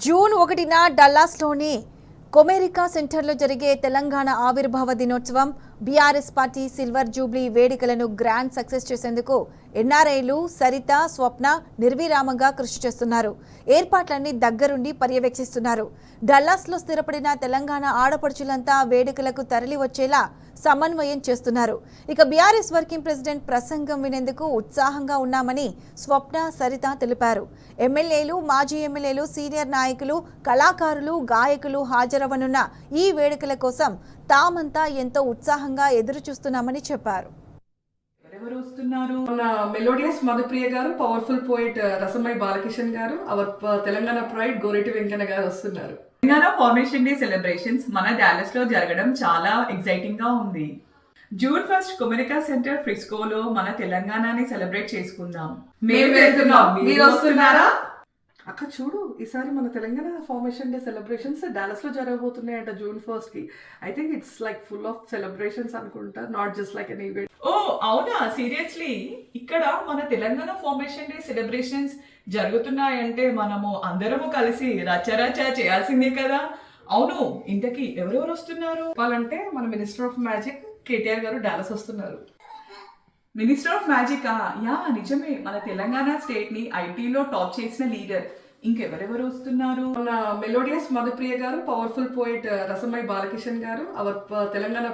June 1న డల్లాస్లోని Comerica సెంటర్లో జరిగే తెలంగాణ ఆవిర్భావ దినోత్సవం బీఆర్ఎస్ పార్టీ సిల్వర్ జూబ్లీ వేడుకలను గ్రాండ్ సక్సెస్ చేసేందుకు ఎన్ఆర్ఐలు సరిత స్వప్న నిర్విరామంగా కృషి చేస్తున్నారు. ఏర్పాట్లన్నీ దగ్గరుండి పర్యవేక్షిస్తున్నారు. డల్లాస్లో స్థిరపడిన తెలంగాణ ఆడపడుచులంతా వేడుకలకు తరలి వచ్చేలా సమన్వయం చేస్తున్నారు. ఇక బీఆర్ఎస్ వర్కింగ్ ప్రెసిడెంట్ ప్రసంగం వినేందుకు ఉత్సాహంగా ఉన్నామని స్వప్న సరిత తెలిపారు. ఎమ్మెల్యేలు, మాజీ ఎమ్మెల్యేలు, సీనియర్ నాయకులు, కళాకారులు, గాయకులు హాజరవనున్న ఈ వేడుకల కోసం తామంతా ఎంతో ఉత్సాహంగా ఎదురు చూస్తున్నామని చెప్పారు. ఎవరెవరు వస్తున్నారు? మన మెలోడియస్ మధుప్రియ గారు, పవర్ఫుల్ పోయిట్ రసమై బాలకిషన్ గారు, అవర్ తెలంగాణ ప్రైడ్ గోరెటి వెంకన్న గారు వస్తున్నారు. తెలంగాణ ఫార్మేషన్ డే సెలబ్రేషన్స్ మన డాలస్ లో జరగడం చాలా ఎక్సైటింగ్ గా ఉంది. జూన్ 1 కొమెరికా సెంటర్ ఫ్రిస్కోలో మన తెలంగాణని సెలబ్రేట్ చేసుకుందాం. మేము వెళ్తున్నాం, మీరు వస్తున్నారా? అక్క చూడు, ఈసారి మన Telangana formation day celebrations Dallas లో జరగబోతున్నాయంట జూన్ 1 కి. I think it's like full of celebrations అనుకుంటా, not just like an event. ఓ అవునా, సీరియస్లీ? ఇక్కడ మన తెలంగాణ ఫార్మేషన్ డే సెలబ్రేషన్స్ జరుగుతున్నాయంటే మనము అందరము కలిసి రచరచ చేయాల్సిందే కదా. అవును, ఇంతకీ ఎవరెవరు వస్తున్నారు? చెప్పాలంటే మన మినిస్టర్ ఆఫ్ మ్యాజిక్ కేటీఆర్ గారు డాలస్ వస్తున్నారు. Minister of magic? యా నిజమే, మన తెలంగాణ స్టేట్ ని ఐటీలో టాప్ చేసిన లీడర్. ఇంకెవరెవరు వస్తున్నారు? మన మెలోడియస్ మధుప్రియ గారు, పవర్ఫుల్ పోయిట్ రసమై బాలకిషన్ గారు, అవర్ తెలంగాణ